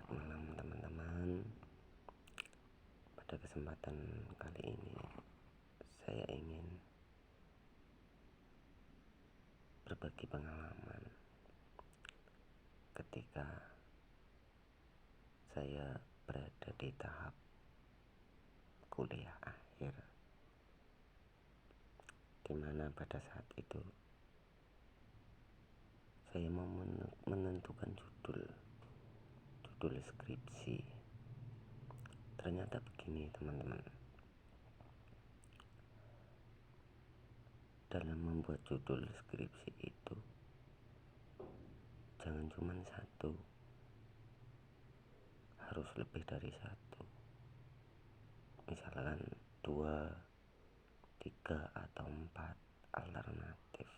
Selamat malam teman-teman. Pada kesempatan kali ini saya ingin berbagi pengalaman ketika saya berada di tahap kuliah akhir, dimana pada saat itu saya mau menentukan judul skripsi. Ternyata begini teman-teman, dalam membuat judul skripsi itu jangan cuma satu, harus lebih dari satu. Misalkan 2, 3 atau 4 alternatif.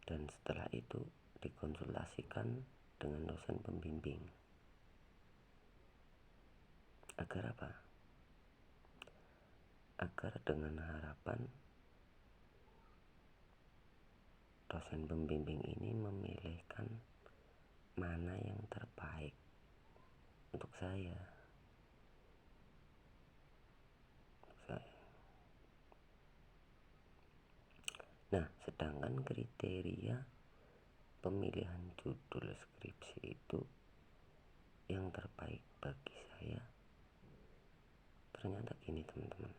Dan setelah itu dikonsultasikan dengan dosen pembimbing. Agar apa? Agar dengan harapan dosen pembimbing ini memilihkan mana yang terbaik untuk saya. Nah, sedangkan kriteria pemilihan judul skripsi itu yang terbaik bagi saya ternyata gini teman-teman.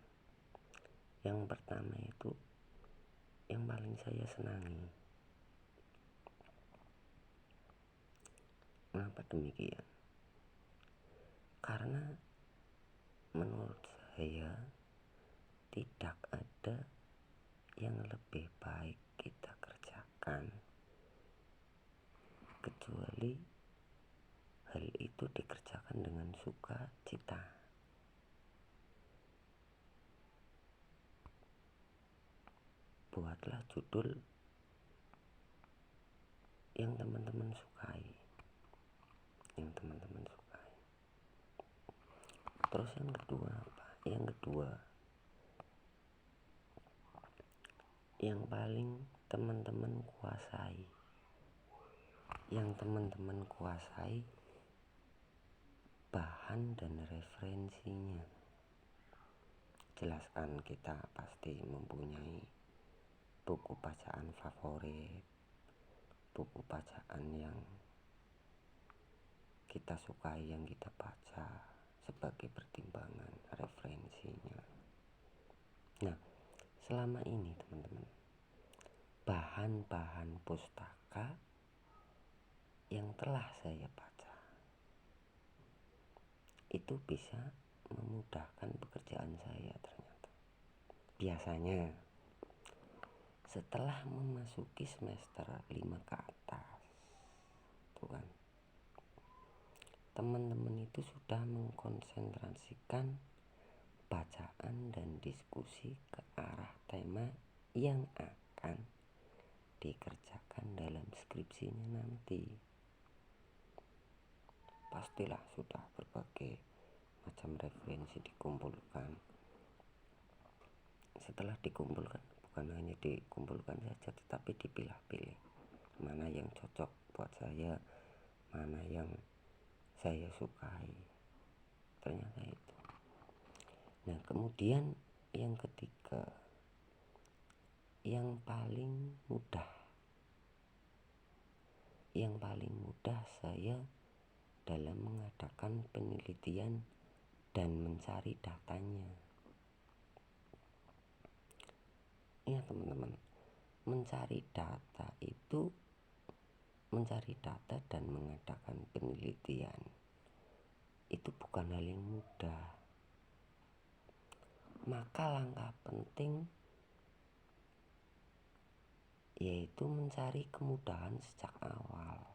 Yang pertama itu yang paling saya senangi. Mengapa demikian? Karena menurut saya tidak ada yang lebih baik kita kerjakan kecuali hal itu dikerjakan dengan sukacita. Buatlah judul yang teman-teman sukai. Terus yang kedua apa? Yang paling teman-teman kuasai. Yang teman-teman kuasai bahan dan referensinya. Jelaskan kita pasti mempunyai buku bacaan favorit, buku bacaan yang kita sukai, yang kita baca sebagai pertimbangan referensinya. Nah, selama ini teman-teman, bahan-bahan pustaka yang telah saya baca itu bisa memudahkan pekerjaan saya ternyata. Biasanya setelah memasuki semester 5 ke atas, tuh kan, teman-teman itu sudah mengkonsentrasikan bacaan dan diskusi ke arah tema yang akan dikerjakan dalam skripsinya nanti. Pastilah sudah berbagai macam referensi dikumpulkan. Setelah dikumpulkan, bukan hanya dikumpulkan saja, tetapi dipilah-pilih mana yang cocok buat saya, mana yang saya sukai. Ternyata itu. Nah, kemudian yang ketiga, yang paling mudah saya dalam mengadakan penelitian dan mencari datanya. Ya teman-teman, mencari data dan mengadakan penelitian itu bukan hal yang mudah. Maka langkah penting yaitu mencari kemudahan sejak awal.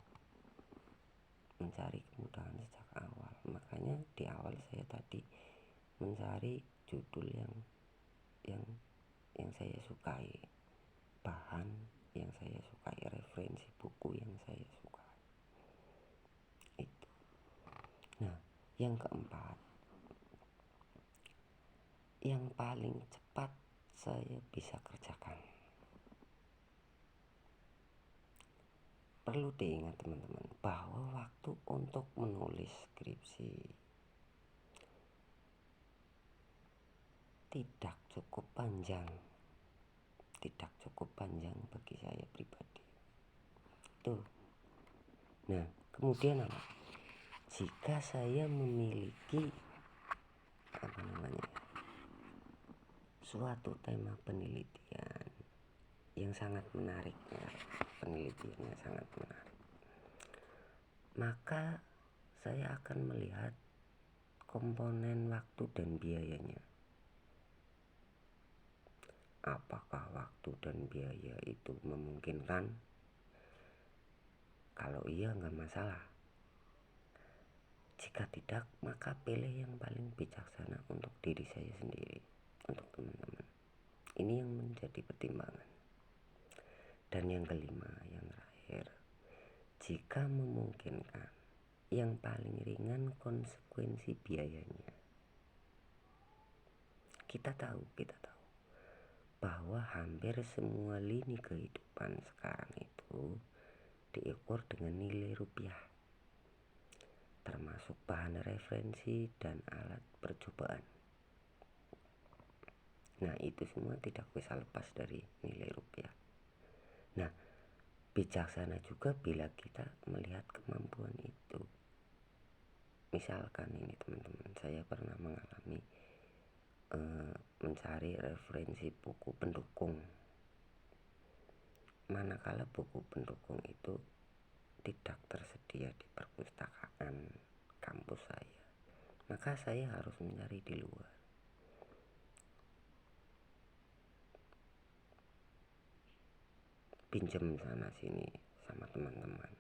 Makanya di awal saya tadi mencari judul yang saya sukai, bahan yang saya sukai, referensi buku yang saya sukai. Itu. Nah, yang keempat, yang paling cepat saya bisa kerjakan, perlu diingat teman-teman bahwa waktu untuk menulis skripsi tidak cukup panjang bagi saya pribadi. Tuh. Nah, kemudian apa? Jika saya memiliki suatu tema penelitian yang sangat menarik, penelitiannya sangat menarik, maka saya akan melihat komponen waktu dan biayanya. Apakah waktu dan biaya itu memungkinkan? Kalau iya, nggak masalah. Jika tidak, maka pilih yang paling bijaksana untuk diri saya sendiri, untuk teman-teman. Ini yang menjadi pertimbangan. Dan yang kelima, yang terakhir, jika memungkinkan, yang paling ringan konsekuensi biayanya. Kita tahu bahwa hampir semua lini kehidupan sekarang itu diukur dengan nilai rupiah, termasuk bahan referensi dan alat percobaan. Nah, itu semua tidak bisa lepas dari nilai rupiah. Nah, bijaksana juga bila kita melihat kemampuan itu. Misalkan ini teman-teman, saya pernah mengalami mencari referensi buku pendukung. Manakala buku pendukung itu tidak tersedia di perpustakaan kampus saya, maka saya harus mencari di luar. Pinjam sana sini sama teman-teman.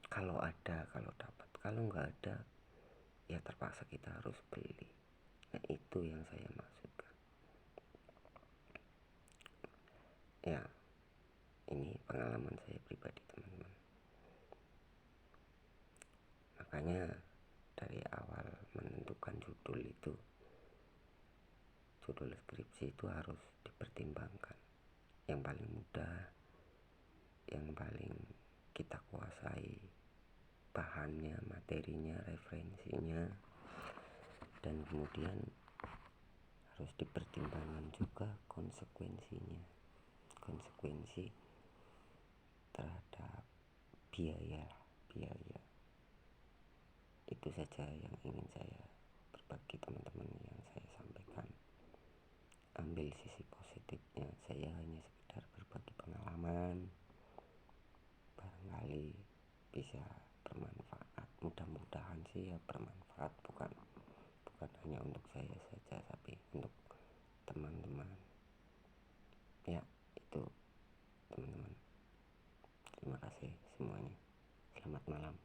Kalau ada, kalau dapat. Kalau nggak ada, ya terpaksa kita harus beli. Nah, itu yang saya maksudkan. Ya, ini pengalaman saya pribadi teman-teman. Makanya dari awal menentukan judul skripsi itu harus dipertimbangkan. Yang paling mudah, yang paling kita kuasai bahannya, materinya, referensinya, dan kemudian harus dipertimbangkan juga konsekuensi terhadap biaya. Itu saja yang ingin saya berbagi teman-teman, yang saya sampaikan. Ambil sisi positifnya, saya hanya sekedar berbagi pengalaman, barangkali bisa bermanfaat. Mudah-mudahan sih ya bermanfaat, bukan hanya untuk saya saja, tapi untuk teman-teman. Ya, itu teman-teman. Terima kasih semuanya. Selamat malam.